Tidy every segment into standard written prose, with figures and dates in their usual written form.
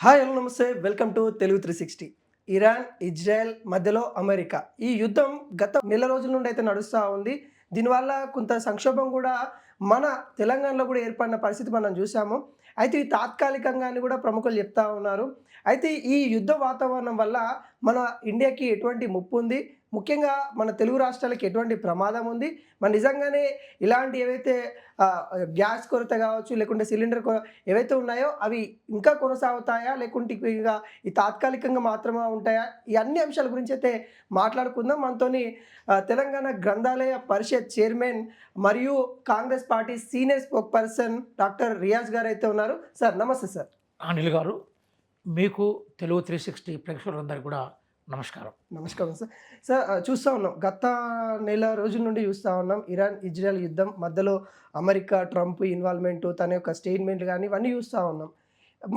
Hi hello నమస్తే welcome to Telugu 360. Iran Israel మధ్యలో America ఈ యుద్ధం గత నెల రోజుల నుండి అయితే నడుస్తూ ఉంది. దీనివల్ల కొంత సంక్షోభం కూడా మన తెలంగాణలో కూడా ఏర్పడిన పరిస్థితి మనం చూసాము. అయితే ఇది తాత్కాలికంగా అని కూడా ప్రముఖులు చెప్తా ఉన్నారు. అయితే ఈ యుద్ధ వాతావరణం వల్ల మన ఇండియాకి ఎటువంటి ముప్పు ఉంది, ముఖ్యంగా మన తెలుగు రాష్ట్రాలకి ఎటువంటి ప్రమాదం ఉంది, మన నిజంగానే ఇలాంటి ఏవైతే గ్యాస్ కొరత కావచ్చు, లేకుంటే సిలిండర్ ఏవైతే ఉన్నాయో అవి ఇంకా కొనసాగుతాయా, లేకుంటే ఇక ఈ తాత్కాలికంగా మాత్రమే ఉంటాయా, ఈ అన్ని అంశాల గురించి అయితే మాట్లాడుకుందాం. మనతోని తెలంగాణ గ్రంథాలయ పరిషత్ చైర్మన్ మరియు Congress party senior spoke person doctor Riyaz గారు అయితే ఉన్నారు. సార్ నమస్తే సార్. అనిల్ గారు, మీకు తెలుగు 360 ప్రేక్షకులందరికీ కూడా నమస్కారం. నమస్కారం సార్. సార్ చూస్తూ ఉన్నాం, గత నెల రోజుల నుండి చూస్తూ ఉన్నాం ఇరాన్ ఇజ్రాయెల్ యుద్ధం మధ్యలో అమెరికా ట్రంప్ ఇన్వాల్వ్మెంటు, తన యొక్క స్టేట్మెంట్లు కానీ ఇవన్నీ చూస్తూ ఉన్నాం.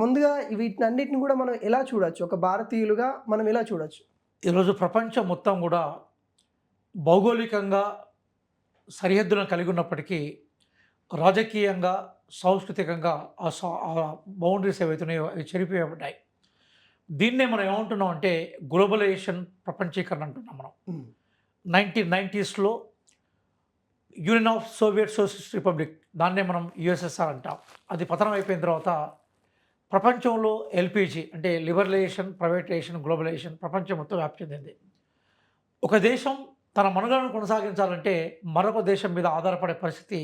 ముందుగా వీటినన్నిటిని కూడా మనం ఎలా చూడొచ్చు, ఒక భారతీయులుగా మనం ఎలా చూడొచ్చు? ఈరోజు ప్రపంచం మొత్తం కూడా భౌగోళికంగా సరిహద్దులను కలిగి ఉన్నప్పటికీ రాజకీయంగా, సాంస్కృతికంగా ఆ బౌండరీస్ ఏవైతున్నాయో అవి చెరిపివేయబడ్డాయి. దీన్నే మనం ఏమంటున్నాం అంటే గ్లోబలైజేషన్, ప్రపంచీకరణ అంటున్నాం మనం. 1990స్లో union of Soviet socialist republic, దాన్నే మనం యుఎస్ఎస్ఆర్ అంటాం. అది పతనం అయిపోయిన తర్వాత ప్రపంచంలో ఎల్పిజి అంటే లిబరలైజేషన్, ప్రైవేటైజేషన్, గ్లోబలైజేషన్ ప్రపంచం మొత్తం వ్యాప్తి చెందింది. ఒక దేశం తన మనుగడను కొనసాగించాలంటే మరొక దేశం మీద ఆధారపడే పరిస్థితి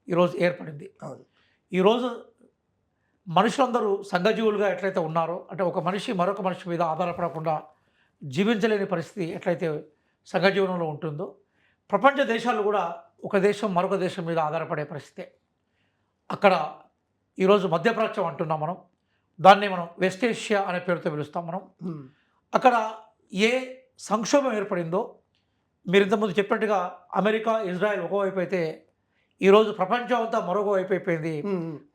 ఈరోజు ఏర్పడింది. అవును. ఈరోజు మనుషులందరూ సంఘజీవులుగా ఎట్లయితే ఉన్నారో, అంటే ఒక మనిషి మరొక మనిషి మీద ఆధారపడకుండా జీవించలేని పరిస్థితి ఎట్లయితే సంఘజీవనంలో ఉంటుందో, ప్రపంచ దేశాలు కూడా ఒక దేశం మరొక దేశం మీద ఆధారపడే పరిస్థితే. అక్కడ ఈరోజు మధ్యప్రాచ్యం అంటున్నాం మనం. దాన్ని మనం వెస్ట్ ఏషియా అనే పేరుతో పిలుస్తాం మనం. అక్కడ ఏ సంక్షోభం ఏర్పడిందో, మీరు ఇంతకుముందు చెప్పినట్టుగా అమెరికా ఇజ్రాయెల్ ఒకవైపు అయితే, ఈరోజు ప్రపంచం అంతా మరొక వైపు అయిపోయింది.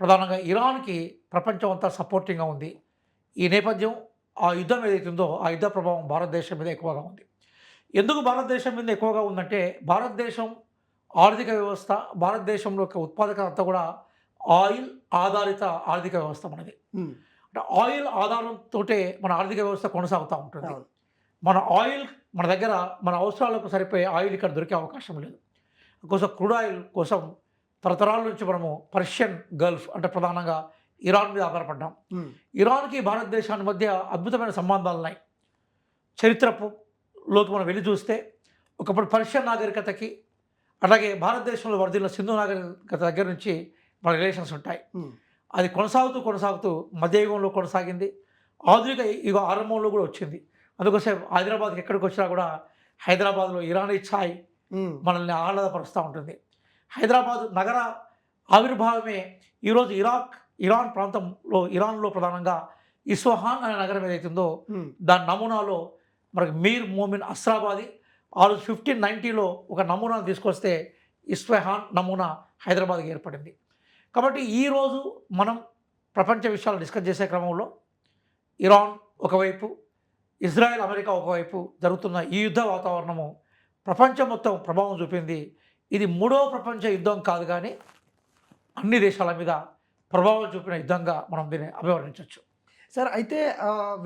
ప్రధానంగా ఇరాన్కి ప్రపంచం అంతా సపోర్టింగ్గా ఉంది. ఈ నేపథ్యం, ఆ యుద్ధం ఏదైతుందో ఆ యుద్ధ ప్రభావం భారతదేశం మీద ఎక్కువగా ఉంది. ఎందుకు భారతదేశం మీద ఎక్కువగా ఉందంటే, భారతదేశం ఆర్థిక వ్యవస్థ, భారతదేశంలో యొక్క ఉత్పాదకత అంతా కూడా ఆయిల్ ఆధారిత ఆర్థిక వ్యవస్థ మనది. అంటే ఆయిల్ ఆధారంతో మన ఆర్థిక వ్యవస్థ కొనసాగుతూ ఉంటుంది. మన ఆయిల్ మన దగ్గర మన అవసరాలకు సరిపోయే ఆయిల్ ఇక్కడ దొరికే అవకాశం లేదు. కోసం క్రూడ్ ఆయిల్ కోసం తరతరాల నుంచి మనము పర్షియన్ గల్ఫ్ అంటే ప్రధానంగా ఇరాన్ మీద ఆధారపడ్డాం. ఇరాన్కి భారతదేశానికి మధ్య అద్భుతమైన సంబంధాలు ఉన్నాయి. చరిత్రలోకి మనం వెళ్ళి చూస్తే ఒకప్పుడు పర్షియన్ నాగరికతకి, అలాగే భారతదేశంలో వరదిన సింధు నాగరికత దగ్గర నుంచి మన రిలేషన్స్ ఉంటాయి. అది కొనసాగుతూ మధ్యయుగంలో కొనసాగింది. ఆధునిక యుగ ఆరంభంలో కూడా వచ్చింది. అందుకోసం హైదరాబాద్కి ఎక్కడికి వచ్చినా కూడా హైదరాబాద్లో ఇరానీ ఛాయ్ మనల్ని ఆహ్లాదపరుస్తూ ఉంటుంది. హైదరాబాద్ నగర ఆవిర్భావమే ఈరోజు ఇరాన్ ప్రాంతంలో, ఇరాన్లో ప్రధానంగా ఇస్ఫహాన్ అనే నగరం ఏదైతుందో దాని నమూనాలో మనకు మీర్ మోమిన్ అస్రాబాది ఆ రోజు 1590లో ఒక నమూనాను తీసుకొస్తే ఇస్ఫహాన్ నమూనా హైదరాబాద్కి ఏర్పడింది. కాబట్టి ఈరోజు మనం ప్రపంచ విషయాలు డిస్కస్ చేసే క్రమంలో ఇరాన్ ఒకవైపు, ఇజ్రాయెల్ అమెరికా ఒకవైపు జరుగుతున్న ఈ యుద్ధ వాతావరణము ప్రపంచం మొత్తం ప్రభావం చూపింది. ఇది మూడవ ప్రపంచ యుద్ధం కాదు, కానీ అన్ని దేశాల మీద ప్రభావం చూపిన యుద్ధంగా మనం దీన్ని అభివర్ణించవచ్చు. సార్, అయితే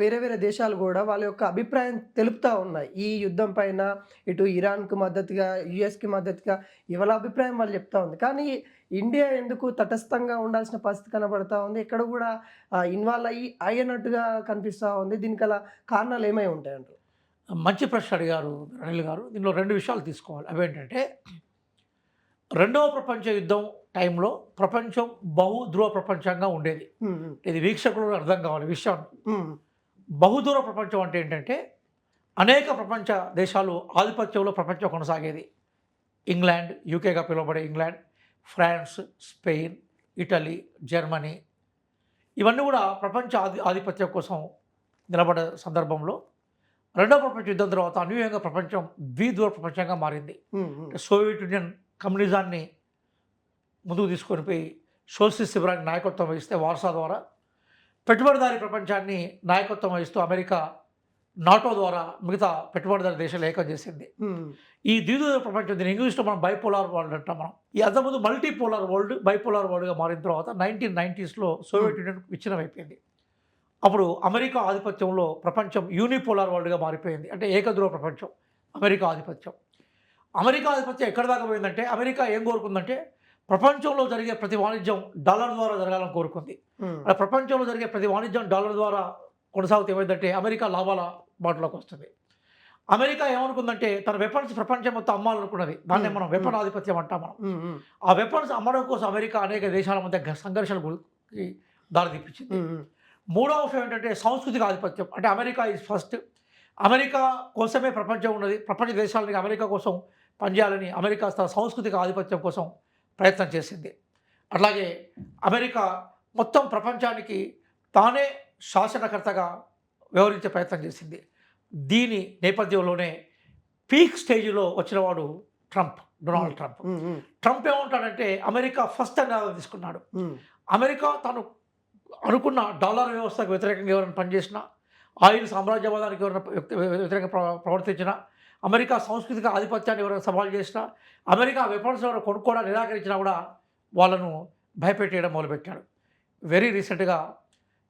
వేరే వేరే దేశాలు కూడా వాళ్ళ యొక్క అభిప్రాయం తెలుపుతూ ఉన్నాయి ఈ యుద్ధం పైన. ఇటు ఇరాన్కు మద్దతుగా, యుఎస్కి మద్దతుగా ఇవాళ అభిప్రాయం వాళ్ళు చెప్తా ఉంది. కానీ ఇండియా ఎందుకు తటస్థంగా ఉండాల్సిన పరిస్థితి కనబడతా ఉంది? ఎక్కడ కూడా ఇన్వాల్వ్ అయ్యినట్టుగా కనిపిస్తూ ఉంది. దీనికి అలా కారణాలు ఏమై ఉంటాయంటారు? మంచి ప్రశ్న అడిగారు అనిల్ గారు. దీనిలో రెండు విషయాలు తీసుకోవాలి. అవేంటంటే, రెండవ ప్రపంచ యుద్ధం టైంలో ప్రపంచం బహుధ్రువ ప్రపంచంగా ఉండేది. ఇది వీక్షకులకు అర్థం కావాలి విషయం. బహుదూర ప్రపంచం అంటే ఏంటంటే, అనేక ప్రపంచ దేశాలు ఆధిపత్యంలో ప్రపంచం కొనసాగేది. ఇంగ్లాండ్, యూకేగా పిలువబడే England, France, Spain, Italy, Germany ఇవన్నీ కూడా ప్రపంచ ఆధిపత్యం కోసం నిలబడే సందర్భంలో రెండవ ప్రపంచ యుద్ధం తర్వాత అన్యూయంగా ప్రపంచం ద్విధ్రువ ప్రపంచంగా మారింది. సోవియట్ యూనియన్ కమ్యూనిజాన్ని ముందుకు తీసుకొని పోయి సోషలిస్ట్ శిబిరానికి నాయకత్వం వహిస్తే, వార్సా ద్వారా పెట్టుబడిదారీ ప్రపంచాన్ని నాయకత్వం వహిస్తూ అమెరికా నాటో ద్వారా మిగతా పెట్టుబడిదారీ దేశాలు ఏకం చేసింది. ఈ ద్విధ్రువ ప్రపంచం, దీని ఇంగ్లీష్లో మనం బైపోలార్ వరల్డ్ అంటాం మనం. ఈ అంతకుముందు మల్టీపోలార్ వరల్డ్, బైపోలార్ వరల్డ్గా మారిన తర్వాత 1990స్లో సోవియట్ యూనియన్ విచ్ఛిన్నం అయిపోయింది. అప్పుడు అమెరికా ఆధిపత్యంలో ప్రపంచం యూనిపోలార్ వరల్డ్గా మారిపోయింది. అంటే ఏకధ్రువ ప్రపంచం అమెరికా ఆధిపత్యం. అమెరికా ఆధిపత్యం ఎక్కడి దాకా పోయిందంటే అమెరికా ఏం కోరుకుందంటే ప్రపంచంలో జరిగే ప్రతి వాణిజ్యం డాలర్ ద్వారా జరగాలని కోరుకుంది. హ్మ్. అలా ప్రపంచంలో జరిగే ప్రతి వాణిజ్యం డాలర్ ద్వారా కొనసాగితే ఏమైందంటే అమెరికా లాభాల బాటలోకి వస్తుంది. అమెరికా ఏమనుకుందంటే తన వెపన్స్ ప్రపంచం మొత్తం అమ్మాలనుకున్నది. దాన్నే మనం వెపన్ ఆధిపత్యం అంటాం మనం. హ్మ్. హ్మ్. ఆ వెపన్స్ అమ్మడం కోసం అమెరికా అనేక దేశాల మధ్య సంఘర్షణకి దారి తీపించింది. హ్మ్. హ్మ్. మూడవ అంశం ఏంటంటే సాంస్కృతిక ఆధిపత్యం. అంటే అమెరికా ఈజ్ ఫస్ట్. అమెరికా కోసమే ప్రపంచం ఉన్నది. ప్రపంచ దేశాలకి అమెరికా కోసం పనిచేయాలని అమెరికా తన సాంస్కృతిక ఆధిపత్యం కోసం ప్రయత్నం చేసింది. అట్లాగే అమెరికా మొత్తం ప్రపంచానికి తానే శాసనకర్తగా వ్యవహరించే ప్రయత్నం చేసింది. దీని నేపథ్యంలోనే పీక్ స్టేజ్‌లో వచ్చినవాడు ట్రంప్. Donald Trump. హ్మ్. హ్మ్. ట్రంప్ ఏమంటాడంటే అమెరికా ఫస్ట్ అని నిర్ణయం తీసుకున్నాడు. హ్మ్. అమెరికా తను అనుకున్న డాలర్ వ్యవస్థకు వ్యతిరేకంగా ఎవరైనా పనిచేసినా, ఆయిల్ సామ్రాజ్యవాదానికి ఎవరైనా వ్యతిరేకంగా ప్రవర్తించినా, అమెరికా సాంస్కృతిక ఆధిపత్యాన్ని ఎవరైనా సవాలు చేసినా, అమెరికా వెపన్స్ ఎవరైనా కొనుక్కోవడానికి నిరాకరించినా కూడా వాళ్ళను భయపెట్టేయడం మొదలుపెట్టాడు. వెరీ రీసెంట్‌గా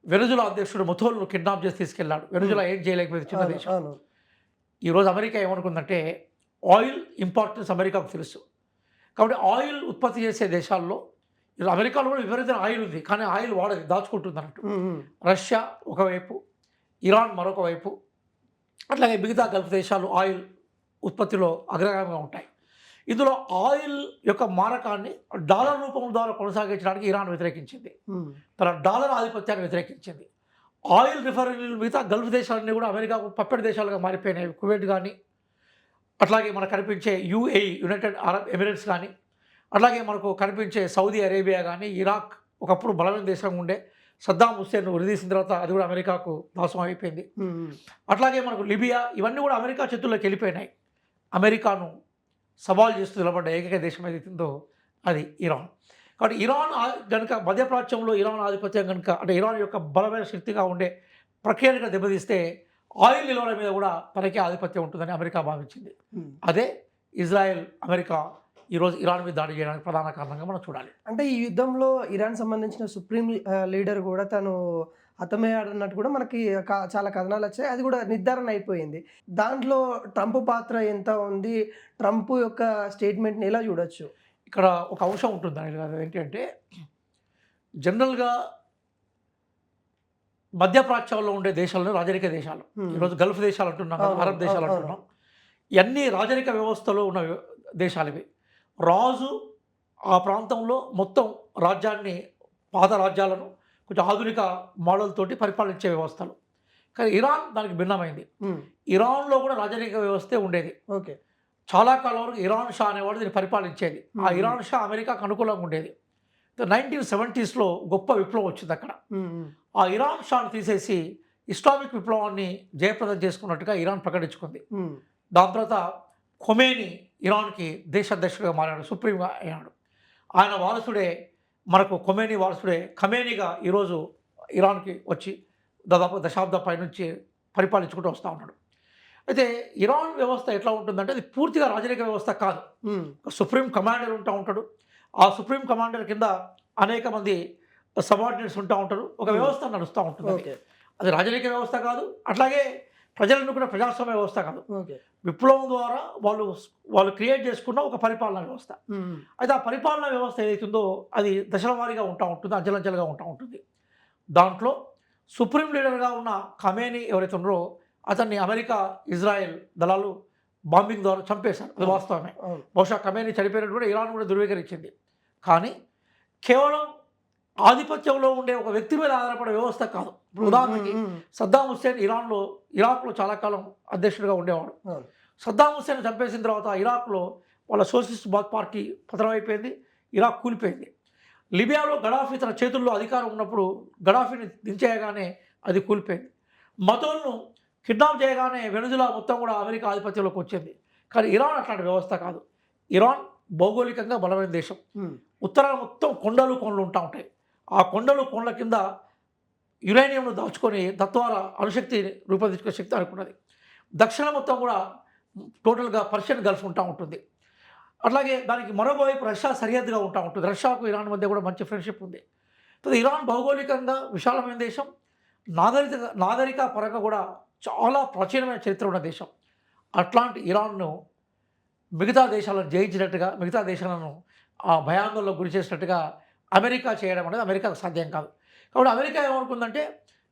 వెనుజులా అధ్యక్షుడు ముథోల్‌ను కిడ్నాప్ చేసి తీసుకెళ్ళాడు. వెనుజులా ఏం చేయలేకపోయింది, చిన్న అవును. దేశం. అవును. ఈరోజు అమెరికా ఏమనుకుందంటే ఆయిల్ ఇంపార్టెన్స్ అమెరికాకు తెలుసు. కాబట్టి ఆయిల్ ఉత్పత్తి చేసే దేశాల్లో ఈరోజు అమెరికాలో కూడా విపరీతమైన ఆయిల్ ఉంది. కానీ ఆయిల్ వాడదు, దాచుకుంటుంది అన్నట్టు. హ్మ్. హ్మ్. రష్యా ఒకవైపు, ఇరాన్ మరొక వైపు, అట్లాగే మిగతా గల్ఫ్ దేశాలు ఆయిల్ ఉత్పత్తిలో అగ్రగామిగా ఉంటాయి. ఇందులో ఆయిల్ యొక్క మారకాన్ని డాలర్ రూపం ద్వారా కొనసాగించడానికి ఇరాన్ వ్యతిరేకించింది. హ్మ్. తన డాలర్ ఆధిపత్యాన్ని వ్యతిరేకించింది. ఆయిల్ రిఫైనరీలు మిగతా గల్ఫ్ దేశాలన్నీ కూడా అమెరికాకు పప్పెడి దేశాలుగా మారిపోయినాయి. కువైట్ కానీ, అట్లాగే మనకు కనిపించే యూఏఈ యునైటెడ్ అరబ్ ఎమిరేట్స్ కానీ, అట్లాగే మనకు కనిపించే సౌదీ అరేబియా కానీ, ఇరాక్ ఒకప్పుడు బలమైన దేశంగా ఉండే సద్దాం హుస్సేన్ ఉరిదీసిన తర్వాత అది కూడా అమెరికాకు దాసం అయిపోయింది. హ్మ్. హ్మ్. అట్లాగే మనకు లిబియా, ఇవన్నీ కూడా అమెరికా చేతుల్లోకి వెళ్ళిపోయినాయి. అమెరికాను సవాల్ చేస్తూ నిలబడ్డ ఏకైక దేశం ఏదైతుందో అది ఇరాన్. కాబట్టి ఇరాన్ గనుక మధ్యప్రాచ్యంలో ఇరాన్ ఆధిపత్యం కనుక అంటే ఇరాన్ యొక్క బలమైన శక్తిగా ఉండే ప్రక్రియను దెబ్బతీస్తే ఆయిల్ నిల్వల మీద కూడా తనకే ఆధిపత్యం ఉంటుందని అమెరికా భావించింది. హ్మ్. అదే ఇజ్రాయెల్, అమెరికా ఈరోజు ఇరాన్ మీద దాడి చేయడానికి ప్రధాన కారణంగా మనం చూడాలి. అంటే ఈ యుద్ధంలో ఇరాన్ సంబంధించిన సుప్రీం లీడర్ కూడా తను హతమయ్యాడన్నట్టు కూడా మనకి చాలా కథనాలొచ్చాయి. అది కూడా నిర్ధారణ అయిపోయింది. దాంట్లో ట్రంప్ పాత్ర ఎంత ఉంది? ట్రంప్ యొక్క స్టేట్‌మెంట్‌ని ఎలా చూడొచ్చు? ఇక్కడ ఒక అంశం ఉంటుంది అనిల్ గారు. ఏంటంటే జనరల్‌గా మధ్యప్రాచ్యంలో ఉండే దేశాలను రాజరిక దేశాలు. హ్మ్. ఈరోజు గల్ఫ్ దేశాలు అంటున్నాం కదా, అవును. అరబ్ దేశాలు అవును. అంటున్నాం. ఇవన్నీ రాజరిక వ్యవస్థలో ఉన్న దేశాలివి. రాజు ఆ ప్రాంతంలో మొత్తం రాజ్యాన్ని, పాత రాజ్యాలను కొంచెం ఆధునిక మోడల్ తోటి పరిపాలించే వ్యవస్థలు. కానీ ఇరాన్ దానికి భిన్నమైంది. హ్మ్. ఇరాన్‌లో కూడా రాజరిక వ్యవస్థే ఉండేది. ఓకే. చాలా కాలం వరకు ఇరాన్ షా అనేవాడు దీన్ని పరిపాలించేది. ఆ హ్మ్. ఇరాన్ షా అమెరికాకు అనుకూలంగా ఉండేది. 1970స్‌లో గొప్ప విప్లవం వచ్చిందక్కడ. హ్మ్. హ్మ్. ఆ ఇరాన్ షాను తీసేసి ఇస్లామిక్ విప్లవాన్ని జయప్రదం చేసుకున్నట్టుగా ఇరాన్ ప్రకటించుకుంది. హ్మ్. దాని తర్వాత ఖొమేని ఇరాన్‌కి దేశాధ్యక్షుడిగా మారాడు, సుప్రీంగా అయ్యాడు. ఆయన వారసుడే మనకు ఖమేనీగా ఈరోజు ఇరాన్‌కి వచ్చి దాదాపు దశాబ్దం పైనుంచి పరిపాలించుకుంటూ వస్తూ ఉన్నాడు. అయితే ఇరాన్ వ్యవస్థ ఎట్లా ఉంటుందంటే అది పూర్తిగా రాజరిక వ్యవస్థ కాదు. హ్మ్. సుప్రీం కమాండర్ ఉంటాడు. ఆ సుప్రీం కమాండర్ కింద అనేక మంది సబార్డినేట్స్ ఉంటారు. ఒక వ్యవస్థ నడుస్తూ ఉంటుంది. ఓకే. అది రాజరిక వ్యవస్థ కాదు. అట్లాగే ప్రజలను కూడా ప్రజాస్వామ్య వ్యవస్థ కాదు. ఓకే. విప్లవం ద్వారా వాళ్ళు క్రియేట్ చేసుకున్న ఒక పరిపాలనా వ్యవస్థ. హ్మ్. అయితే ఆ పరిపాలనా వ్యవస్థ ఏదైతుందో అది దశల వారీగా ఉంటుంది. అంచెలంచెలుగా ఉంటుంది. దాంట్లో సుప్రీం లీడర్‌గా ఉన్న ఖమేనీ ఎవరైతే ఉన్నారో అతన్ని అమెరికా, ఇజ్రాయెల్ దళాలు బాంబింగ్ ద్వారా చంపేశారు. అది వాస్తవమే. అవును. బహుశా ఖమేనీ చనిపోయినట్టు కూడా ఇరాన్ కూడా ధృవీకరించింది. కానీ కేవలం ఆధిపత్యంలో ఉండే ఒక వ్యక్తి మీద ఆధారపడే వ్యవస్థ కాదు. ఇప్పుడు ఉదాహరణకి హ్మ్. హ్మ్. సద్దాం హుస్సేన్ ఇరాక్‌లో చాలా కాలం అధ్యక్షుడిగా ఉండేవాడు. అవును. సద్దాం హుస్సేన్ చంపేసిన తర్వాత ఇరాక్‌లో వాళ్ళ సోషలిస్ట్ పార్టీ పతనం అయిపోయింది. ఇరాక్ కూలిపోయింది. లిబియాలో గడాఫీ తన చేతుల్లో అధికారం ఉన్నప్పుడు గడాఫీని దించేయగానే అది కూలిపోయింది. మతోల్ను కిడ్నాప్ చేయగానే వెనుజులా మొత్తం కూడా అమెరికా ఆధిపత్యంలోకి వచ్చింది. కానీ ఇరాన్ అట్లాంటి వ్యవస్థ కాదు. ఇరాన్ భౌగోళికంగా బలమైన దేశం. హ్మ్. ఉత్తరాన మొత్తం కొండలు ఉంటా ఉంటాయి. ఆ కొండల కింద యురేనియంను దాచుకొని తద్వారా అణుశక్తిని రూపొందించుకునే శక్తి అనుకున్నది. దక్షిణ మొత్తం కూడా టోటల్‌గా పర్షియన్ గల్ఫ్ ఉంటుంది. అట్లాగే దానికి మరొక వైపు రష్యా సరిహద్దుగా ఉంటుంది. రష్యాకు ఇరాన్ మధ్య కూడా మంచి ఫ్రెండ్‌షిప్ ఉంది. ఇరాన్ భౌగోళికంగా విశాలమైన దేశం. నాగరిక పరంగా కూడా చాలా ప్రాచీనమైన చరిత్ర ఉన్న దేశం. అట్లాంటి ఇరాన్ను మిగతా దేశాలను జయించినట్టుగా, మిగతా దేశాలను ఆ భయాందోళనకు గురి చేసినట్టుగా అమెరికా చేయడం అనేది అమెరికాకు సాధ్యం కాదు. కాబట్టి అమెరికా ఏమనుకుందంటే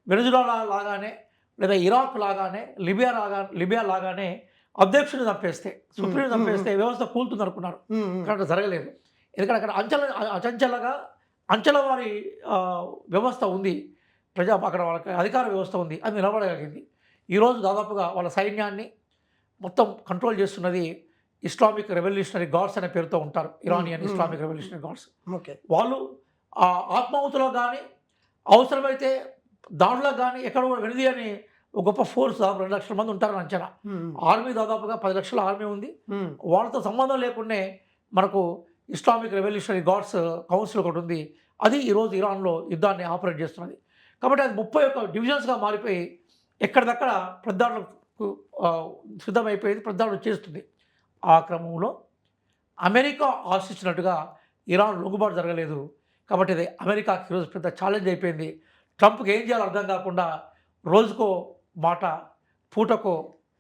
వెనజులాలా లాగానే లేదా ఇరాక్ లాగానే లిబియా లాగానే అధ్యక్షుడిని చంపేస్తే, సుప్రీంని చంపేస్తే వ్యవస్థ కూలుతుందనుకున్నారు. కానీ అట్లా జరగలేదు. ఎందుకంటే అక్కడ అంచెల వారి వ్యవస్థ ఉంది. అక్కడ వాళ్ళకి అధికార వ్యవస్థ ఉంది. అది నిలబడగలిగింది. ఈరోజు దాదాపుగా వాళ్ళ సైన్యాన్ని మొత్తం కంట్రోల్ చేస్తున్నది ఇస్లామిక్ రెవల్యూషనరీ గార్డ్స్ అనే పేరుతో ఉంటారు. Iranian Islamic revolutionary guards. Okay. వాళ్ళు ఆ ఆత్మాహుతిలో కానీ, అవసరమైతే దాంట్లో కానీ ఎక్కడ కూడా వెనిది అని ఒక గొప్ప ఫోర్స్ 2 లక్షల మంది ఉంటారని అంచనా. ఆర్మీ దాదాపుగా 10 లక్షల ఆర్మీ ఉంది. వాళ్ళతో సంబంధం లేకుండా మనకు ఇస్లామిక్ రెవల్యూషనరీ గార్డ్స్ కౌన్సిల్ ఒకటి ఉంది. అది ఈరోజు ఇరాన్లో యుద్ధాన్ని ఆపరేట్ చేస్తున్నది. కాబట్టి అది 31 డివిజన్స్గా మారిపోయి ఎక్కడిదక్కడ ప్రతిదాడులకు సిద్ధమైపోయింది, ప్రతిదాడులు చేస్తుంది. ఆ క్రమంలో అమెరికా ఆశించినట్టుగా ఇరాన్ లొంగుబాటు జరగలేదు. కాబట్టి ఇది అమెరికాకి ఈరోజు పెద్ద ఛాలెంజ్ అయిపోయింది. ట్రంప్కి ఏం చేయాలో అర్థం కాకుండా రోజుకో మాట, పూటకో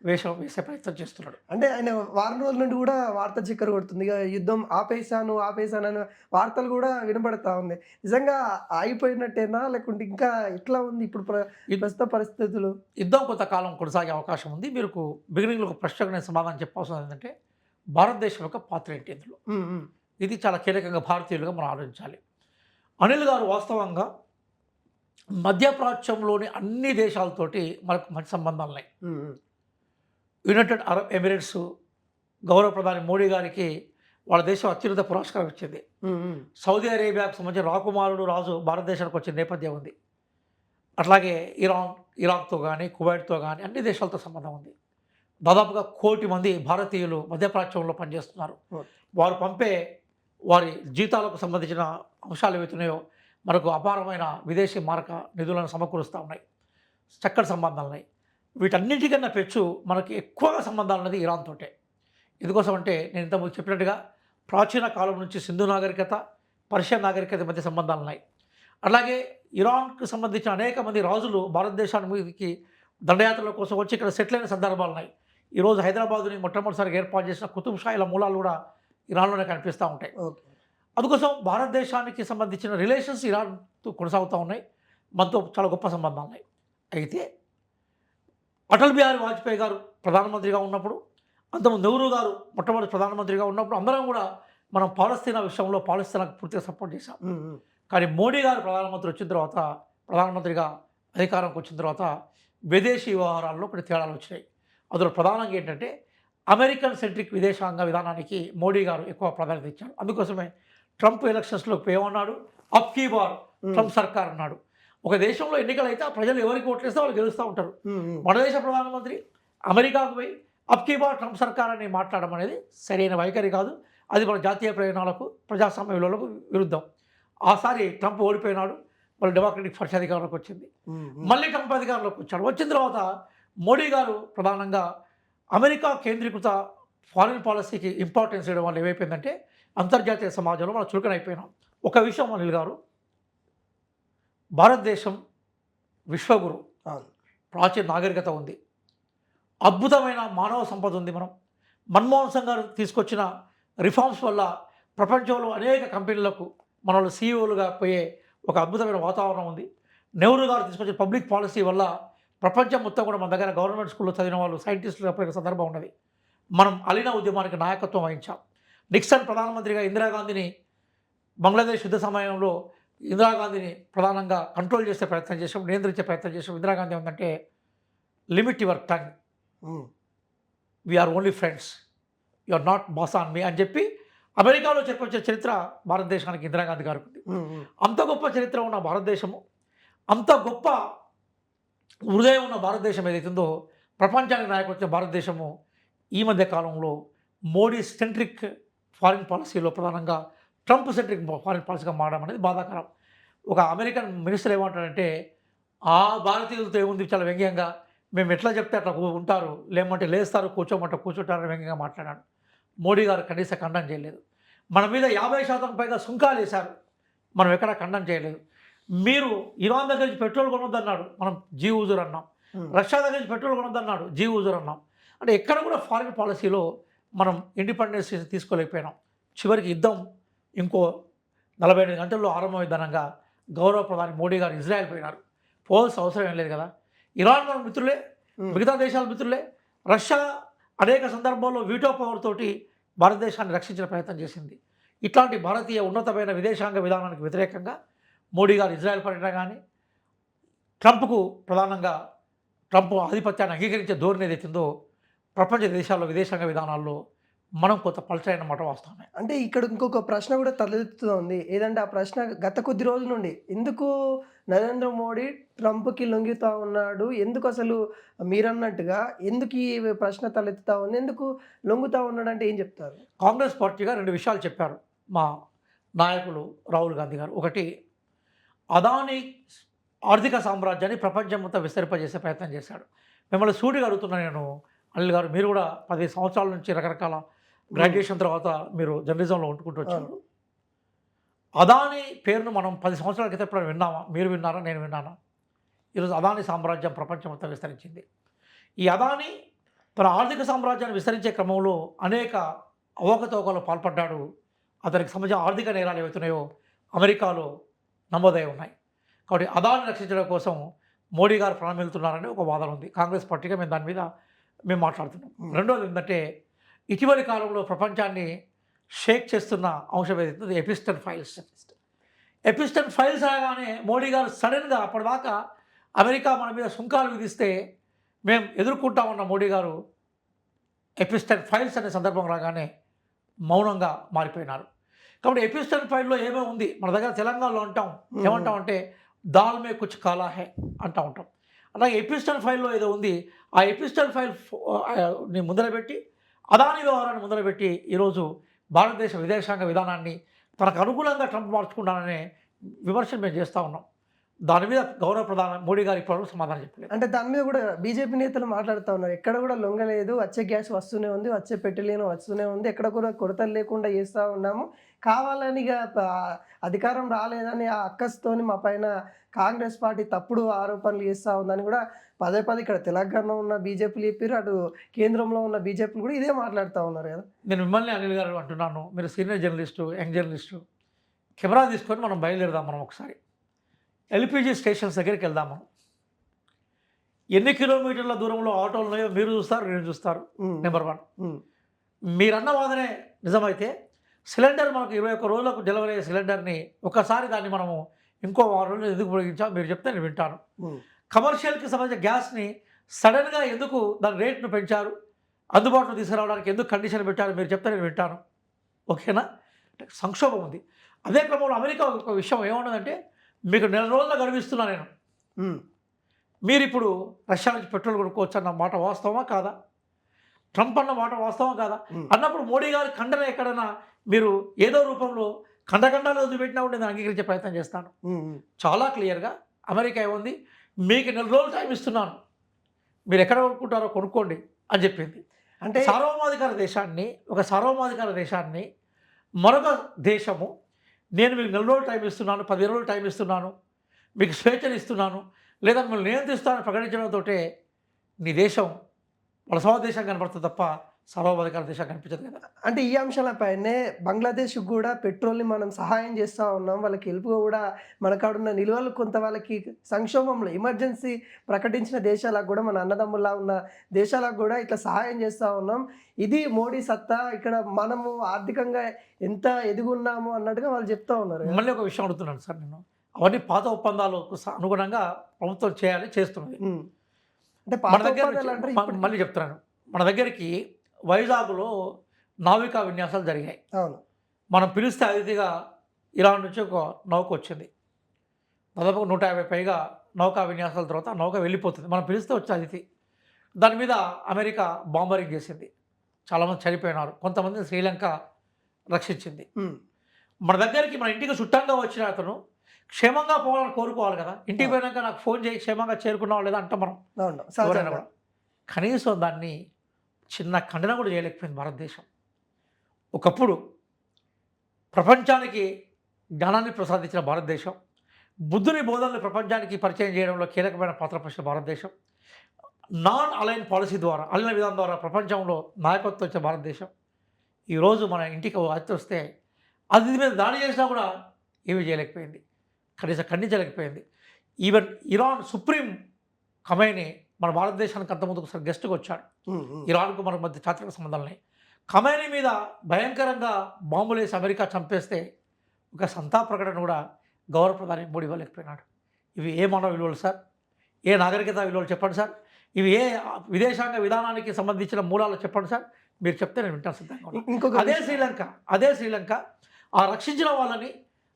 వేషం వేసే ప్రయత్నం చేస్తున్నాడు. అంటే ఆయన వారం రోజుల నుండి కూడా వార్త చిక్కర కొడుతుంది. ఇక యుద్ధం ఆపేశాను అనే వార్తలు కూడా వినబడతా ఉంది. నిజంగా ఆగిపోయినట్టేనా లేకుంటే ఇంకా ఎట్లా ఉంది ఇప్పుడు ప్రస్తుత పరిస్థితులు? యుద్ధం కొంతకాలం కొనసాగే అవకాశం ఉంది. మీరు బిగినింగ్లో ఒక ప్రశ్నకు నేను సమాధానం చెప్పాల్సింది ఏంటంటే భారతదేశం యొక్క పాత్ర ఏంటి ఇందులో. ఇది చాలా కీలకంగా భారతీయులుగా మనం ఆలోచించాలి. అనిల్ గారు వాస్తవంగా మధ్యప్రాచ్యంలోని అన్ని దేశాలతోటి మనకు మంచి సంబంధాలు ఉన్నాయి. యునైటెడ్ అరబ్ ఎమిరేట్స్ గౌరవ ప్రధాని మోడీ గారికి వాళ్ళ దేశం అత్యున్నత పురస్కారం ఇచ్చింది. సౌదీ అరేబియాకు సంబంధించిన రాకుమారుడు రాజు భారతదేశానికి వచ్చిన నేపథ్యం ఉంది. అట్లాగే ఇరాక్తో కానీ, కువైట్తో కానీ అన్ని దేశాలతో సంబంధం ఉంది. దాదాపుగా 1 కోటి మంది భారతీయులు మధ్యప్రాచ్యంలో పనిచేస్తున్నారు. వారు పంపే వారి జీతాలకు సంబంధించిన అంశాలు ఏవైతున్నాయో మనకు అపారమైన విదేశీ మారక నిధులను సమకూరుస్తూ ఉన్నాయి. చక్కటి సంబంధాలు ఉన్నాయి. వీటన్నిటికన్నా పెచ్చు మనకి ఎక్కువగా సంబంధాలు ఉన్నది ఇరాన్ తోటే. ఎందుకోసం అంటే నేను ఇంతకుముందు చెప్పినట్టుగా ప్రాచీన కాలం నుంచి సింధు నాగరికత, పర్షియన్ నాగరికత మధ్య సంబంధాలు ఉన్నాయి. అలాగే ఇరాన్కు సంబంధించిన అనేక మంది రాజులు భారతదేశానికి దండయాత్రల కోసం వచ్చి ఇక్కడ సెటిల్ అయిన సందర్భాలు ఉన్నాయి. ఈరోజు హైదరాబాదుని మొట్టమొదటిసారిగా ఏర్పాటు చేసిన కుతుబ్ షాయిల మూలాలు కూడా ఇరాన్లోనే కనిపిస్తూ ఉంటాయి. అందుకోసం భారతదేశానికి సంబంధించిన రిలేషన్స్ ఇరాన్తో కొనసాగుతూ ఉన్నాయి. మనతో చాలా గొప్ప సంబంధాలు ఉన్నాయి. అయితే అటల్ బిహారీ వాజ్పేయి గారు ప్రధానమంత్రిగా ఉన్నప్పుడు, అంతకుముందు నెహ్రూ గారు మొట్టమొదటి ప్రధానమంత్రిగా ఉన్నప్పుడు అందరం కూడా మనం పాలస్తీనా విషయంలో పాలస్తీనాకు పూర్తిగా సపోర్ట్ చేశాం. కానీ మోడీ గారు ప్రధానమంత్రిగా అధికారంకి వచ్చిన తర్వాత విదేశీ వ్యవహారాల్లో కొన్ని తేడాలు వచ్చినాయి. అందులో ప్రధానంగా ఏంటంటే అమెరికన్ సెంట్రిక్ విదేశాంగ విధానానికి మోడీ గారు ఎక్కువ ప్రాధాన్యత ఇచ్చారు. అందుకోసమే ట్రంప్ ఎలక్షన్స్లో ఏమన్నాడు, అబ్ కీ బార్ ట్రంప్ సర్కార్ అన్నాడు. ఒక దేశంలో ఎన్నికలు అయితే ఆ ప్రజలు ఎవరికి ఓట్లేస్తే వాళ్ళు గెలుస్తూ ఉంటారు. మన దేశ ప్రధానమంత్రి అమెరికాకు పోయి అబ్ కీ బార్ ట్రంప్ సర్కార్ అని మాట్లాడడం అనేది సరైన వైఖరి కాదు. అది మన జాతీయ ప్రయోజనాలకు, ప్రజాస్వామ్య విలువలకు విరుద్ధం. ఆసారి ట్రంప్ ఓడిపోయినాడు. మళ్ళీ డెమోక్రటిక్ పార్టీ అధికారంలోకి వచ్చింది. మళ్ళీ ట్రంప్ అధికారంలోకి వచ్చాడు. వచ్చిన తర్వాత మోడీ గారు ప్రధానంగా అమెరికా కేంద్రీకృత ఫారిన్ పాలసీకి ఇంపార్టెన్స్ ఇవ్వడం వల్ల ఏమైపోయిందంటే అంతర్జాతీయ సమాజంలో మనం చులకనైపోయినాం. ఒక విషయం అనిల్ గారు, భారతదేశం విశ్వగురు, ప్రాచీన నాగరికత ఉంది, అద్భుతమైన మానవ సంపద ఉంది. మన్మోహన్ సింగ్ గారు తీసుకొచ్చిన రిఫార్మ్స్ వల్ల ప్రపంచంలో అనేక కంపెనీలకు మన వాళ్ళు సీఈఓలుగా పోయే ఒక అద్భుతమైన వాతావరణం ఉంది. నెహ్రూ గారు తీసుకొచ్చిన పబ్లిక్ పాలసీ వల్ల ప్రపంచం మొత్తం కూడా మన దగ్గర గవర్నమెంట్ స్కూల్లో చదివిన వాళ్ళు సైంటిస్టులు అప్పటికి సందర్భం ఉన్నది. మనం అలీనా ఉద్యమానికి నాయకత్వం వహించాం. నిక్సన్ ప్రధానమంత్రిగా ఇందిరాగాంధీని బంగ్లాదేశ్ యుద్ధ సమయంలో ఇందిరాగాంధీని ప్రధానంగా కంట్రోల్ చేసే ప్రయత్నం చేసాం, నియంత్రించే ప్రయత్నం చేసాం. ఇందిరాగాంధీ ఏంటంటే limit your tongue, we are only friends, you are not boss on me అని చెప్పి అమెరికాలో చెప్పొచ్చే చరిత్ర భారతదేశానికి ఇందిరాగాంధీ గారికి ఉంది. అంత గొప్ప చరిత్ర ఉన్న భారతదేశము, అంత గొప్ప హృదయం ఉన్న భారతదేశం ఏదైతుందో, ప్రపంచానికి నాయకత్వం భారతదేశము ఈ మధ్య కాలంలో మోడీ సెంట్రిక్ ఫారిన్ పాలసీలో ప్రధానంగా ట్రంప్ సెంట్రిక్ ఫారిన్ పాలసీగా మారడం అనేది బాధాకరం. ఒక అమెరికన్ మినిస్టర్ ఏమంటాడంటే, ఆ భారతీయులతో ఏముంది చాలా వ్యంగ్యంగా, మేము ఎట్లా చెప్తే అట్లా ఉంటారు, లేమంటే లేస్తారు, కూర్చోమంటే కూర్చుంటారని వ్యంగ్యంగా మాట్లాడాడు. మోడీ గారు కనీసం ఖండన చేయలేదు. మన మీద 50% పైగా సుంకాలు వేశారు, మనం ఎక్కడా ఖండన చేయలేదు. మీరు ఇరాన్ దగ్గర నుంచి పెట్రోల్ కొనొద్దన్నాడు, మనం జీ ఊజర్ అన్నాం. రష్యా దగ్గర నుంచి పెట్రోల్ కొనొద్దన్నాడు, జీ ఊజర్ అన్నాం. అంటే ఎక్కడ కూడా ఫారిన్ పాలసీలో మనం ఇండిపెండెన్స్ తీసుకోలేకపోయినాం. చివరికి యుద్ధం ఇంకో 48 గంటల్లో ఆరంభమైద్దనంగా గౌరవ ప్రధాని మోడీ గారు ఇజ్రాయెల్ పోయినారు. పోవాల్సిన అవసరం ఏం లేదు కదా. ఇరాన్ మన మిత్రులే, మిగతా దేశాల మిత్రులే. రష్యా అనేక సందర్భాల్లో వీటో పవర్ తోటి భారతదేశాన్ని రక్షించిన ప్రయత్నం చేసింది. ఇట్లాంటి భారతీయ ఉన్నతమైన విదేశాంగ విధానానికి వ్యతిరేకంగా మోడీ గారు ఇజ్రాయెల్ పర్యటన కానీ, ట్రంప్కు ప్రధానంగా ట్రంప్ ఆధిపత్యాన్ని అంగీకరించే ధోరణి ఏదైతుందో ప్రపంచ దేశాల్లో విదేశాంగ విధానాల్లో మనం కొంత పలచైన మాట వాస్తవమే. అంటే ఇక్కడ ఇంకొక ప్రశ్న కూడా తలెత్తుతోంది. ఏదంటే ఆ ప్రశ్న గత కొద్ది రోజుల నుండి ఎందుకు నరేంద్ర మోడీ ట్రంప్‌కి లొంగుతా ఉన్నాడు? ఎందుకు అసలు మీరన్నట్టుగా ఎందుకు ఈ ప్రశ్న తలెత్తుతా ఉంది? ఎందుకు లొంగుతా ఉన్నాడంటే ఏం చెప్తారు? కాంగ్రెస్ పార్టీగా 2 విషయాలు చెప్పారు మా నాయకులు రాహుల్ గాంధీ గారు. ఒకటి, అదానీ ఆర్థిక సామ్రాజ్యాన్ని ప్రపంచం మొత్తం విస్తరింపజేసే ప్రయత్నం చేశాడు. మిమ్మల్ని సూటిగా అడుగుతున్నా నేను, అనిల్ గారు, మీరు కూడా 10 సంవత్సరాల నుంచి రకరకాల గ్రాడ్యుయేషన్ తర్వాత మీరు జర్నలిజంలో వండుకుంటూ వచ్చారు. అదానీ పేరును మనం 10 సంవత్సరాల క్రితం ఎప్పుడైనా విన్నామా? మీరు విన్నారా? నేను విన్నానా? ఈరోజు అదానీ సామ్రాజ్యం ప్రపంచం మొత్తం విస్తరించింది. ఈ అదానీ తన ఆర్థిక సామ్రాజ్యాన్ని విస్తరించే క్రమంలో అనేక అవకతవకలు పాల్పడ్డాడు. అతనికి సంబంధించిన ఆర్థిక నేరాలు ఏవైతున్నాయో అమెరికాలో నమోదై ఉన్నాయి. కాబట్టి అదాన్ని రక్షించడం కోసం మోడీ గారు ప్రాణం వెళ్తున్నారని ఒక వాదన ఉంది. కాంగ్రెస్ పార్టీగా మేము దాని మీద మేము మాట్లాడుతున్నాం. రెండోది ఏంటంటే, ఇటీవలి కాలంలో ప్రపంచాన్ని షేక్ చేస్తున్న అంశం ఏదైతే ఎపిస్టన్ ఫైల్స్. ఎపిస్టన్ ఫైల్స్ అనగానే మోడీ గారు సడన్గా, అప్పటిదాకా అమెరికా మన మీద సుంకాలు విధిస్తే మేము ఎదుర్కొంటా ఉన్న మోడీ గారు ఎపిస్టన్ ఫైల్స్ అనే సందర్భం రాగానే మౌనంగా మారిపోయినారు. కాబట్టి ఎపిస్టన్ ఫైల్లో ఏమేమి ఉంది, మన దగ్గర తెలంగాణలో అంటాం, ఏమంటామంటే దాల్ మే కుచ్ కాలా హై అంటూ ఉంటాం. అలాగే ఎపిస్టన్ ఫైల్లో ఏదో ఉంది. ఆ ఎపిస్టన్ ఫైల్ ని ముందరబెట్టి, అదానీ వ్యవహారాన్ని ముందరబెట్టి ఈరోజు భారతదేశ విదేశాంగ విధానాన్ని తనకు అనుకూలంగా ట్రంప్ మార్చుకున్నాననే విమర్శలు మేము చేస్తూ ఉన్నాం. దాని మీద గౌరవ ప్రధాని మోడీ గారు ఇప్పటివరకు సమాధానం చెప్పలేదు. అంటే దాని మీద కూడా బీజేపీ నేతలు మాట్లాడుతూ ఉన్నారు. ఎక్కడ కూడా లొంగలేదు, వచ్చే గ్యాస్ వస్తూనే ఉంది, వచ్చే పెట్రోలియం వస్తూనే ఉంది, ఎక్కడ కూడా కొరతలు లేకుండా చేస్తూ ఉన్నాము. కావాలని అధికారం రాలేదని ఆ అక్కస్తోని మా పైన కాంగ్రెస్ పార్టీ తప్పుడు ఆరోపణలు చేస్తూ ఉందని కూడా పదే ఇక్కడ తెలంగాణలో ఉన్న బీజేపీలు చెప్పారు, అటు కేంద్రంలో ఉన్న బీజేపీలు కూడా ఇదే మాట్లాడుతూ ఉన్నారు కదా. నేను మిమ్మల్ని అనిల్ గారు అంటున్నాను, మీరు senior journalist, young journalist, camera తీసుకొని మనం బయలుదేరదాం. మనం ఒకసారి ఎల్పిజి స్టేషన్స్ దగ్గరికి వెళ్దాం. మనం ఎన్ని కిలోమీటర్ల దూరంలో ఆటోలు ఉన్నాయో మీరు చూస్తారు, నేను చూస్తారు. నెంబర్ 1, మీరన్న వాదనే నిజమైతే సిలిండర్ మనకు 21 రోజులకు డెలివరీ అయ్యే సిలిండర్ని ఒకసారి దాన్ని మనము ఇంకో 6 రోజులు ఎందుకు పొడిగించాం మీరు చెప్తే నేను వింటాను. కమర్షియల్కి సంబంధించిన గ్యాస్ని సడన్గా ఎందుకు దాని రేట్ను పెంచారు, అందుబాటులో తీసుకురావడానికి ఎందుకు కండిషన్ పెట్టారు మీరు చెప్తే నేను వింటాను. ఓకేనా? సంక్షోభం ఉంది. అదే క్రమంలో అమెరికా ఒక విషయం ఏమన్నదంటే, మీకు 4 రోజులు గడువిస్తున్నా నేను, మీరు ఇప్పుడు రష్యా నుంచి పెట్రోల్ కొనుక్కోవచ్చు అన్న మాట వాస్తవమా కాదా? ట్రంప్ అన్న మాట వాస్తవమా కాదా? అన్నప్పుడు మోడీ గారి ఖండన ఎక్కడైనా మీరు ఏదో రూపంలో ఖండఖండాలు వదిలిపెట్టినా ఉంటే నేను అంగీకరించే ప్రయత్నం చేస్తాను. చాలా క్లియర్గా అమెరికా ఏముంది, మీకు 4 రోజులు టైం ఇస్తున్నాను, మీరు ఎక్కడ కొనుక్కుంటారో కొనుక్కోండి అని చెప్పింది. అంటే ఒక సార్వభౌమాధికార దేశాన్ని మరొక దేశము, నేను మీకు 4 రోజులు టైం ఇస్తున్నాను, 15 రోజులు టైం ఇస్తున్నాను, మీకు స్వేచ్ఛను ఇస్తున్నాను, లేదా మిమ్మల్ని నియంత్రిస్తానని ప్రకటించడంతో నీ దేశం వలసవా దేశం కనపడుతుంది తప్ప సార్వభౌమాధికార దేశం కనిపించదు కదా. అంటే ఈ అంశాలపైనే బంగ్లాదేశ్కి కూడా పెట్రోల్ని మనం సహాయం చేస్తూ ఉన్నాం, వాళ్ళకి హెల్ప్గా కూడా మన కాడున్న నిల్వలు కొంత వాళ్ళకి సంక్షోభంలో ఎమర్జెన్సీ ప్రకటించిన దేశాలకు కూడా, మన అన్నదమ్ములా ఉన్న దేశాలకు కూడా ఇట్లా సహాయం చేస్తూ ఉన్నాం. ఇది మోడీ సత్తా, ఇక్కడ మనము ఆర్థికంగా ఎంత ఎదుగున్నాము అన్నట్టుగా వాళ్ళు చెప్తూ ఉన్నారు. మళ్ళీ ఒక విషయం అడుగుతున్నాను సార్, నేను అవన్నీ పాత ఒప్పందాలకు అనుగుణంగా ప్రభుత్వం చేస్తున్నది. అంటే మన దగ్గర మళ్ళీ చెప్తున్నాను, మన దగ్గరికి వైజాగ్లో నావికా విన్యాసాలు జరిగాయి. అవును, మనం పిలిస్తే అతిథిగా ఇరాన్ నుంచి ఒక నౌక వచ్చింది. దాదాపు 150 పైగా నౌకా విన్యాసాల తర్వాత ఆ నౌక వెళ్ళిపోతుంది. మనం పిలిస్తే వచ్చే అతిథి, దాని మీద అమెరికా బాంబరింగ్ చేసింది, చాలామంది చనిపోయినారు, కొంతమంది శ్రీలంక రక్షించింది. మన దగ్గరికి మన ఇంటికి చుట్టంగా వచ్చిన అతను క్షేమంగా పోవాలని కోరుకోవాలి కదా. ఇంటికి పోయినాక నాకు ఫోన్ చేయి క్షేమంగా చేరుకున్నావా లేదా అంటాం మనం ఎవరైనా కూడా. కనీసం దాన్ని చిన్న ఖండన కూడా చేయలేకపోయింది భారతదేశం. ఒకప్పుడు ప్రపంచానికి జ్ఞానాన్ని ప్రసాదించిన భారతదేశం బుద్ధుని బోధనలు ప్రపంచానికి పరిచయం చేయడంలో కీలకమైన పాత్ర పోషించిన భారతదేశం, నాన్ అలైన్ పాలసీ ద్వారా అలైన విధానం ద్వారా ప్రపంచంలో నాయకత్వం ఇచ్చే భారతదేశం ఈరోజు మన ఇంటికి ఓ అతిథి వస్తే అతిథి మీద దాడి చేసినా కూడా ఏమీ చేయలేకపోయింది, కనీసం ఖండించలేకపోయింది. ఈవెన్ ఇరాన్ సుప్రీం ఖమైనీ మన భారతదేశానికి అంతకుముందు ఒకసారి గెస్ట్గా వచ్చాడు. ఇరాన్కు మన మధ్య చారిత్రక సంబంధాలని ఖమైనీ మీద భయంకరంగా బాంబులు వేసి అమెరికా చంపేస్తే ఒక సంతాప ప్రకటన కూడా గౌరవ ప్రధాని మోడీ ఇవ్వలేకపోయినాడు. ఇవి ఏ మానవ విలువలు సార్? ఏ నాగరికత విలువలు చెప్పండి సార్? ఇవి ఏ విదేశాంగ విధానానికి సంబంధించిన మూలాలు చెప్పండి సార్? మీరు చెప్తే నేను వింటాను సిద్ధంగా ఉన్నాను. ఇంకొక అదే శ్రీలంక ఆ రక్షించిన వాళ్ళని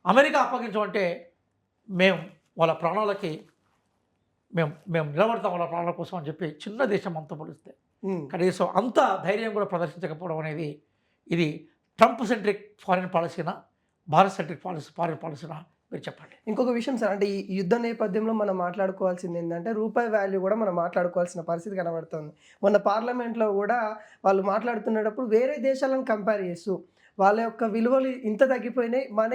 అమెరికా అప్పగించమంటే మేము వాళ్ళ ప్రాణాలకి మేము మేము నిలబడతాం వాళ్ళ ప్రాణాల కోసం అని చెప్పి చిన్న దేశం అంతా పోలిస్తే కనీసం అంత ధైర్యం కూడా ప్రదర్శించకపోవడం అనేది ఇది ట్రంప్ సెంట్రిక్ ఫారిన్ పాలసీనా, భారత్ సెంట్రిక్ ఫారిన్ పాలసీనా మీరు చెప్పండి. ఇంకొక విషయం సార్, అంటే ఈ యుద్ధ నేపథ్యంలో మనం మాట్లాడుకోవాల్సింది ఏంటంటే రూపాయి వాల్యూ కూడా మనం మాట్లాడుకోవాల్సిన పరిస్థితి కనబడుతుంది. మొన్న పార్లమెంట్లో కూడా వాళ్ళు మాట్లాడుతున్నప్పుడు వేరే దేశాలను కంపేర్ చేస్తూ వాళ్ళ యొక్క విలువలు ఇంత తగ్గిపోయినాయి, మన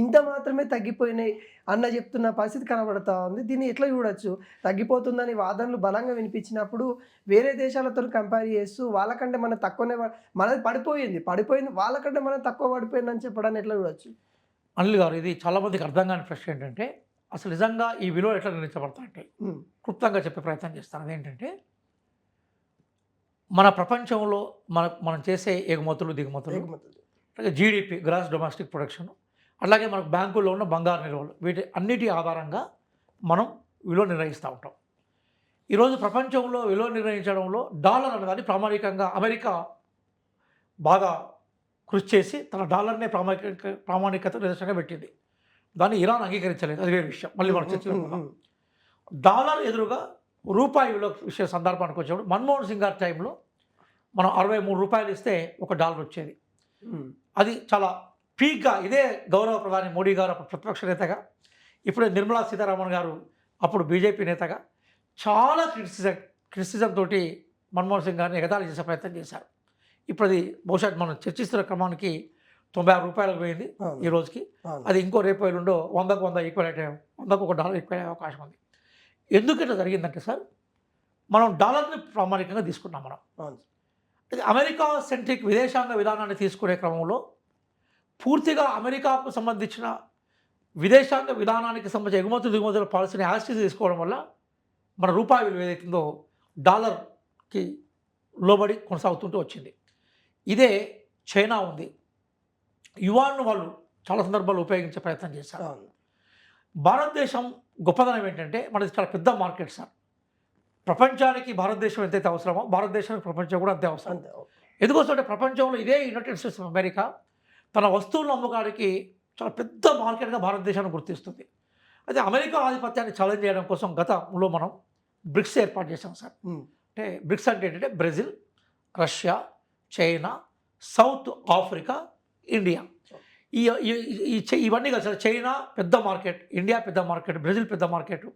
ఇంత మాత్రమే తగ్గిపోయినాయి అన్న చెప్తున్న పరిస్థితి కనబడుతూ ఉంది. దీన్ని ఎట్లా చూడొచ్చు? తగ్గిపోతుందని వాదనలు బలంగా వినిపించినప్పుడు వేరే దేశాలతో కంపేర్ చేస్తూ వాళ్ళకంటే మనం తక్కువనే మనది పడిపోయింది వాళ్ళకంటే మనం తక్కువ పడిపోయిందని చెప్పడాన్ని ఎట్లా చూడొచ్చు? అనిల్ గారు, ఇది చాలామందికి అర్థం కాని ప్రశ్న ఏంటంటే అసలు నిజంగా ఈ విలువ ఎట్లా నిర్ణయించబడతాయంటే క్లుప్తంగా చెప్పే ప్రయత్నం చేస్తాను. అదేంటంటే మన ప్రపంచంలో మనం చేసే ఎగుమతులు దిగుమతులు, అలాగే జీడిపి గ్రాస్ డొమెస్టిక్ ప్రొడక్షన్, అలాగే మనకు బ్యాంకుల్లో ఉన్న బంగారు నిల్వలు, వీటి అన్నిటి ఆధారంగా మనం విలువ నిర్ణయిస్తూ ఉంటాం. ఈరోజు ప్రపంచంలో విలువ నిర్ణయించడంలో డాలర్ అనేదాన్ని ప్రామాణికంగా అమెరికా బాగా కృషి చేసి తన డాలర్నే ప్రామాణికత నిదర్శనంగా పెట్టింది. దాన్ని ఇరాన్ అంగీకరించలేదు, అది వేరే విషయం. మళ్ళీ మనం చర్చించుకుందాం. డాలర్ ఎదురుగా రూపాయి విలువ విషయ సందర్భానికి వచ్చినప్పుడు మన్మోహన్ సింగ్ గారి టైంలో మనం 63 రూపాయలు ఇస్తే $1 వచ్చేది. అది చాలా పీక్గా ఇదే గౌరవ ప్రధాని మోడీ గారు అప్పుడు ప్రతిపక్ష నేతగా, ఇప్పుడే నిర్మలా సీతారామన్ గారు అప్పుడు బీజేపీ నేతగా చాలా క్రిటిసిజం తోటి మన్మోహన్ సింగ్ గారిని ఎగతాళి చేసే ప్రయత్నం చేశారు. ఇప్పుడు అది బహుశా మనం చర్చిస్తున్న క్రమానికి $96 పోయింది ఈ రోజుకి. అది ఇంకో రేపు ఎల్లుండో 100కు 100 ఈక్వల్ అయితే $100కు $1 ఈక్వల్ అయ్యే అవకాశం ఉంది. ఎందుకు ఇట్లా జరిగిందంటే సార్, మనం డాలర్ని ప్రామాణికంగా తీసుకున్నాం. మనం అమెరికా సెంట్రిక్ విదేశాంగ విధానాన్ని తీసుకునే క్రమంలో పూర్తిగా అమెరికాకు సంబంధించిన విదేశాంగ విధానానికి సంబంధించిన దిగుమతుల పాలసీని యాస్టీస్ తీసుకోవడం వల్ల మన రూపాయి విలువ ఏదైతుందో డాలర్కి లోబడి కొనసాగుతుంటూ వచ్చింది. ఇదే చైనా ఉంది, యువాన్ను వాళ్ళు చాలా సందర్భాల్లో ఉపయోగించే ప్రయత్నం చేశారు. భారతదేశం గొప్పదనం ఏంటంటే మనది చాలా పెద్ద మార్కెట్ సార్. ప్రపంచానికి భారతదేశం ఎంతైతే అవసరమో భారతదేశానికి ప్రపంచం కూడా అంతే అవసరం. ఎందుకోసం అంటే ప్రపంచంలో ఇదే యునైటెడ్ స్టేట్స్ ఆఫ్ అమెరికా తన వస్తువులను అమ్మకానికి చాలా పెద్ద మార్కెట్గా భారతదేశాన్ని గుర్తిస్తుంది. అయితే అమెరికా ఆధిపత్యాన్ని ఛాలెంజ్ చేయడం కోసం గతంలో మనం బ్రిక్స్ ఏర్పాటు చేసాం సార్. అంటే బ్రిక్స్ అంటే ఏంటంటే Brazil, Russia, China, south Africa, India. ఇవన్నీ కలిసి చైనా పెద్ద మార్కెట్, ఇండియా పెద్ద మార్కెట్, బ్రెజిల్ పెద్ద మార్కెట్,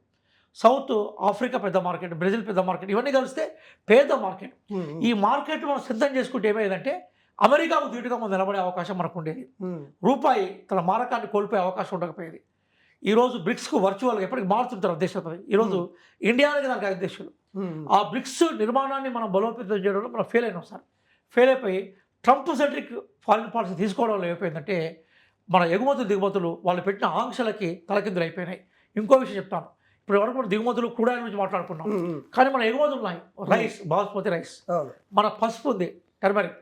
సౌత్ ఆఫ్రికా పెద్ద మార్కెట్, బ్రెజిల్ పెద్ద మార్కెట్, ఇవన్నీ కలిస్తే పేద మార్కెట్. ఈ మార్కెట్ మనం సిద్ధం చేసుకుంటే ఏమైందంటే అమెరికాకు ధీటుగా మనం నిలబడే అవకాశం మనకు ఉండేది. రూపాయి తన మారకాన్ని కోల్పోయే అవకాశం ఉండకపోయేది. ఈరోజు బ్రిక్స్కు వర్చువల్గా ఎప్పటికి మారుతుంటారు అధ్యక్షులు. ఈరోజు ఇండియాకి దానికి అధ్యక్షులు. ఆ బ్రిక్స్ నిర్మాణాన్ని మనం బలోపేతం చేయడంలో మనం ఫెయిల్ అయినాం సార్. ఫెయిల్ అయిపోయి ట్రంప్ సెంట్రిక్ ఫారిన్ పాలసీ తీసుకోవడంలో ఏమైపోయిందంటే మన దిగుమతులు వాళ్ళు పెట్టిన ఆంక్షలకి తలకిందులు అయిపోయినాయి. ఇంకో విషయం చెప్తాను. ఇప్పుడు వరకు మనం దిగుమతులు కూడాయిల గురించి మాట్లాడుకున్నాం, కానీ మన ఎగుమతులు ఉన్నాయి. రైస్, బాస్మతి రైస్, మన పసుపు ఉంది, టర్మరిక్,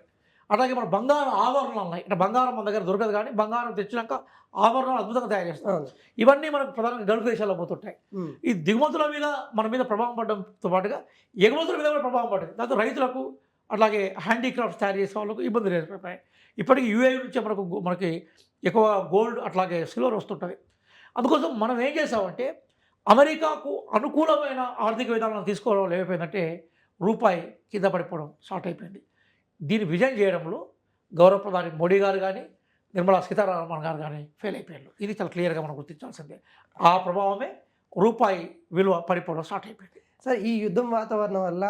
అలాగే మన బంగారం ఆభరణాలు ఉన్నాయి. అంటే బంగారం మన దగ్గర దొరకదు, కానీ బంగారం తెచ్చినాక ఆభరణాలు అద్భుతంగా తయారు చేస్తాం. ఇవన్నీ మనకు ప్రధానంగా గల్ఫ్ దేశాల్లో పోతుంటాయి. ఈ దిగుమతుల మీద మన మీద ప్రభావం పడడంతో పాటుగా ఎగుమతుల మీద కూడా ప్రభావం పడింది. దాంతో రైతులకు అలాగే హ్యాండీక్రాఫ్ట్స్ తయారు చేసే వాళ్ళకు ఇబ్బందులు ఏర్పడినాయి. ఇప్పటికీ యూఏఈ నుంచే మనకి ఎక్కువ గోల్డ్ అట్లాగే సిల్వర్ వస్తుంటుంది. అందుకోసం మనం ఏం చేసామంటే అమెరికాకు అనుకూలమైన ఆర్థిక విధానాలను తీసుకోవడం ఏమైపోయిందంటే రూపాయి కింద పడిపోవడం స్టార్ట్ అయిపోయింది. దీన్ని విజయం చేయడంలో గౌరవ ప్రధాని మోడీ గారు కానీ నిర్మలా సీతారామన్ గారు కానీ ఫెయిల్ అయిపోయారు. ఇది చాలా క్లియర్గా మనం గుర్తించాల్సిందే. ఆ ప్రభావమే రూపాయి విలువ పడిపోవడం స్టార్ట్ అయిపోయింది. సార్, ఈ యుద్ధం వాతావరణం వల్ల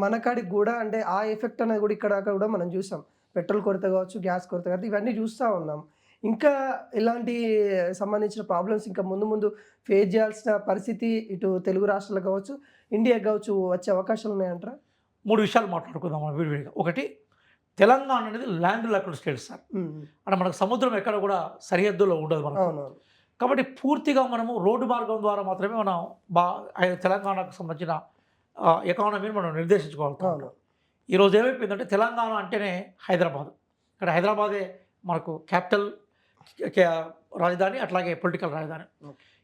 మనకాడికి కూడా అంటే ఆ ఎఫెక్ట్ అనేది కూడా ఇక్కడ కూడా మనం చూసాం. పెట్రోల్ కొరత కావచ్చు, గ్యాస్ కొరత కావచ్చు, ఇవన్నీ చూస్తూ ఉన్నాం. ఇంకా ఇలాంటి సంబంధించిన ప్రాబ్లమ్స్ ఇంకా ముందు ముందు ఫేస్ చేయాల్సిన పరిస్థితి ఇటు తెలుగు రాష్ట్రాలకు కావచ్చు, ఇండియాకి కావచ్చు వచ్చే అవకాశాలు ఉన్నాయంటారా? 3 విషయాలు మాట్లాడుకుందాం మనం విడివిడిగా. ఒకటి, తెలంగాణ అనేది ల్యాండ్ లాక్డ్ స్టేట్ సార్. అంటే మనకు సముద్రం ఎక్కడ కూడా సరిహద్దులో ఉండదు మనకు. అవునవును. కాబట్టి పూర్తిగా మనము రోడ్డు మార్గం ద్వారా మాత్రమే మనం తెలంగాణకు సంబంధించిన ఎకానమీని మనం నిర్దేశించుకోగలుగుతాం. అవును. ఈరోజు ఏమైపోయిందంటే తెలంగాణ అంటేనే హైదరాబాద్. ఇక్కడ హైదరాబాదే మనకు క్యాపిటల్ రాజధాని, అట్లాగే పొలిటికల్ రాజధాని.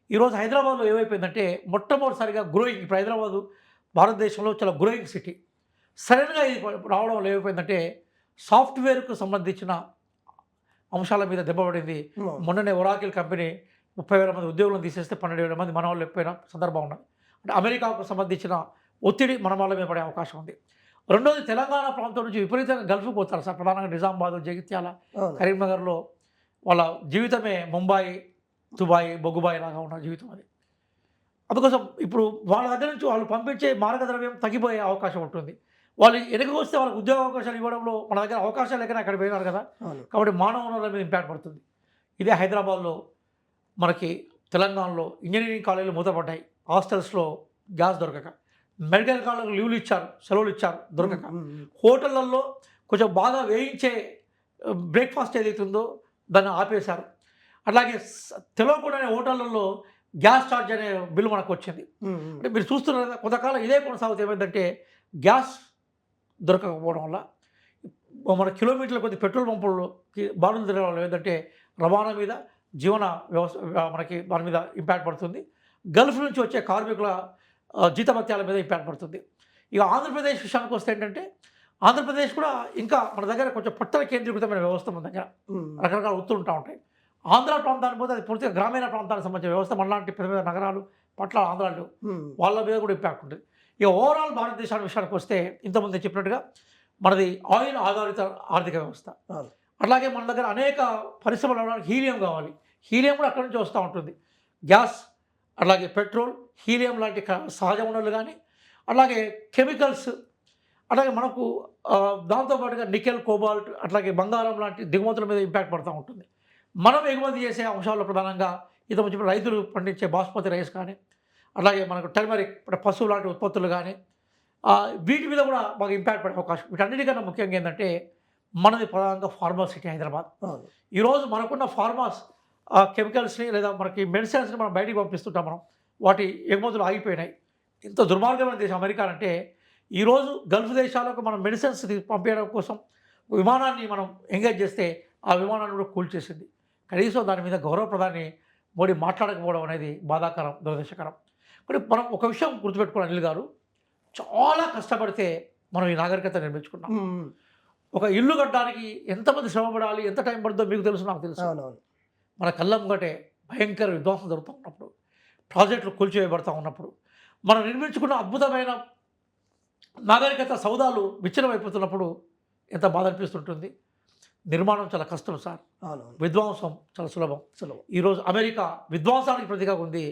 ఈరోజు హైదరాబాద్లో ఏమైపోయిందంటే మొట్టమొదటిసారిగా గ్రోయింగ్, ఇప్పుడు హైదరాబాదు భారతదేశంలో చాలా గ్రోయింగ్ సిటీ. సడన్గా ఇది రావడం వల్ల ఏమైపోయిందంటే సాఫ్ట్వేర్కు సంబంధించిన అంశాల మీద దెబ్బపడింది. మొన్ననే ఒరాకిల్ కంపెనీ 30,000 మంది ఉద్యోగులను తీసేస్తే 12,000 మంది మన వాళ్ళు ఎప్పుడైనా సందర్భం ఉన్నది. అంటే అమెరికాకు సంబంధించిన ఒత్తిడి మన వాళ్ళ మీద పడే అవకాశం ఉంది. రెండోది, తెలంగాణ ప్రాంతం నుంచి విపరీతంగా గల్ఫ్కి పోతారు సార్. ప్రధానంగా నిజామాబాద్, జగిత్యాల, కరీంనగర్లో వాళ్ళ జీవితమే ముంబాయి, దుబాయ్, బొగ్గుబాయి లాగా ఉన్న జీవితం అది. అందుకోసం ఇప్పుడు వాళ్ళ దగ్గర నుంచి వాళ్ళు పంపించే మార్గద్రవ్యం తగ్గిపోయే అవకాశం ఉంటుంది. వాళ్ళు వెనక్కి వస్తే వాళ్ళకి ఉద్యోగ అవకాశాలు ఇవ్వడంలో మన దగ్గర అవకాశాలు లేకనే అక్కడ పోయినారు కదా. కాబట్టి మానవ వనరుల మీద ఇంపాక్ట్ పడుతుంది. ఇదే హైదరాబాద్లో మనకి తెలంగాణలో ఇంజనీరింగ్ కాలేజీలు మూతపడ్డాయి. హాస్టల్స్లో గ్యాస్ దొరకక, మెడికల్ కాలేజీలు లీవ్లు ఇచ్చారు, సెలవులు ఇచ్చారు దొరకక, హోటళ్లలో కొంచెం బాగా వేయించే బ్రేక్ఫాస్ట్ ఏదైతే ఉందో దాన్ని ఆపేశారు. అట్లాగే తెలియకుండానే హోటళ్లలో గ్యాస్ ఛార్జ్ అనే బిల్లు మనకు వచ్చింది. అంటే మీరు చూస్తున్నారు కదా, కొంతకాలం ఇదే కొనసాగుతూ ఏమైందంటే గ్యాస్ దొరకకపోవడం వల్ల మన కిలోమీటర్ల కొద్ది పెట్రోల్ పంపులకి బారులు తిరగడం వల్ల ఏంటంటే రవాణా మీద, జీవన వ్యవస్థ మనకి దాని మీద ఇంపాక్ట్ పడుతుంది. గల్ఫ్ నుంచి వచ్చే కార్మికుల జీతభత్యాల మీద ఇంపాక్ట్ పడుతుంది. ఇక ఆంధ్రప్రదేశ్ విషయానికి వస్తే ఏంటంటే ఆంధ్రప్రదేశ్ కూడా ఇంకా మన దగ్గర కొంచెం పట్టణ కేంద్రీకృతమైన వ్యవస్థ మన దగ్గర రకరకాల ఒత్తులు ఉంటూ ఉంటాయి. ఆంధ్ర ప్రాంతానికి పోతే అది పూర్తిగా గ్రామీణ ప్రాంతానికి సంబంధించిన వ్యవస్థ. మనలాంటి పెద్ద పెద్ద నగరాలు, పట్ల ఆంధ్రాలు, వాళ్ళ మీద కూడా ఇంపాక్ట్ ఉంటుంది. ఇక ఓవరాల్ భారతదేశాల విషయానికి వస్తే ఇంతకుముందు చెప్పినట్టుగా మనది ఆయిల్ ఆధారిత ఆర్థిక వ్యవస్థ. అట్లాగే మన దగ్గర అనేక పరిశ్రమలు అవడానికి హీలియం కావాలి. హీలియం కూడా అక్కడి నుంచి వస్తూ ఉంటుంది. గ్యాస్, అలాగే పెట్రోల్, హీలియం లాంటి సహజ వనరులు కానీ, అలాగే కెమికల్స్, అలాగే మనకు దాంతోపాటుగా నికెల్, కోబాల్ట్, అట్లాగే బంగారం లాంటి దిగుమతుల మీద ఇంపాక్ట్ పడుతూ ఉంటుంది. మనం ఎగుమతి చేసే అంశాల్లో ప్రధానంగా ఇంతకుముందు రైతులు పండించే బాస్మతి రైస్ కానీ, అలాగే మనకు టర్మరిక్, పశువు లాంటి ఉత్పత్తులు కానీ, వీటి మీద కూడా మాకు ఇంపాక్ట్ పడే అవకాశం. వీటన్నిటికన్నా ముఖ్యంగా ఏంటంటే మనది ప్రధానంగా ఫార్మా సిటీ హైదరాబాద్. ఈరోజు మనకున్న ఫార్మాస్ కెమికల్స్ని లేదా మనకి మెడిసిన్స్ని మనం బయటికి పంపిస్తుంటాం. మనం వాటి ఎగుమతులు ఆగిపోయినాయి. ఇంత దుర్మార్గమైన దేశం అమెరికా అంటే ఈరోజు గల్ఫ్ దేశాలకు మనం మెడిసిన్స్ పంపించడం కోసం విమానాన్ని మనం ఎంగేజ్ చేస్తే ఆ విమానాన్ని కూడా కూల్చేసింది. కనీసం దాని మీద గౌరవ ప్రధాని మోడీ మాట్లాడకపోవడం అనేది బాధాకరం, దురదృష్టకరం. కానీ మనం ఒక విషయం గుర్తుపెట్టుకోవాలి అనిల్ గారు, చాలా కష్టపడితే మనం ఈ నాగరికత నిర్మించుకున్నాం. ఒక ఇల్లు కట్టడానికి ఎంతమంది శ్రమపడాలి, ఎంత టైం పడుతుందో మీకు తెలుసు, నాకు తెలుసు. మన కళ్ళ ముంగటే భయంకర విధ్వంసం జరుగుతూ ఉన్నప్పుడు, ప్రాజెక్టులు కూల్చివేయబడుతూ ఉన్నప్పుడు, మనం నిర్మించుకున్న అద్భుతమైన నాగరికత సౌదాలు విచ్ఛిన్నమైపోతున్నప్పుడు ఎంత బాధ అనిపిస్తుంటుంది. నిర్మాణం చాలా కష్టం సార్, విధ్వంసం చాలా సులభం. ఈరోజు అమెరికా విధ్వంసానికి ప్రతిగా ఉంది,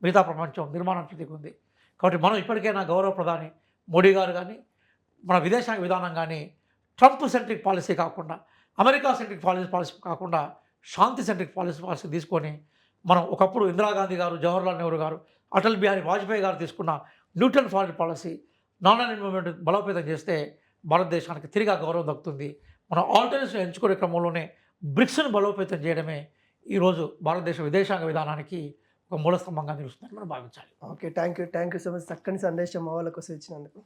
మిగతా ప్రపంచం నిర్మాణానికి ప్రతిగా ఉంది. కాబట్టి మనం ఇప్పటికైనా గౌరవ ప్రధాని మోడీ గారు కానీ, మన విదేశాంగ విధానం కానీ ట్రంప్ సెంట్రిక్ పాలసీ కాకుండా, అమెరికా సెంట్రిక్ పాలసీ కాకుండా శాంతి సెంట్రిక్ పాలసీ తీసుకొని మనం ఒకప్పుడు ఇందిరాగాంధీ గారు, జవహర్లాల్ నెహ్రూ గారు, అటల్ బిహారీ వాజ్పేయి గారు తీసుకున్న neutral foreign policy, non aligned movement బలోపేతం చేస్తే భారతదేశానికి తిరిగి గౌరవం దక్కుతుంది. మనం ఆల్టర్నేటివ్స్ ఎంచుకునే క్రమంలోనే బ్రిక్స్ను బలోపేతం చేయడమే ఈరోజు భారతదేశ విదేశాంగ విధానానికి ఒక మూల స్తంభంగా నిలుస్తుందని మనం భావించాలి. Okay, thank you so much. చక్కని సందేశం మా వాళ్ళ కోసం ఇచ్చినందుకు.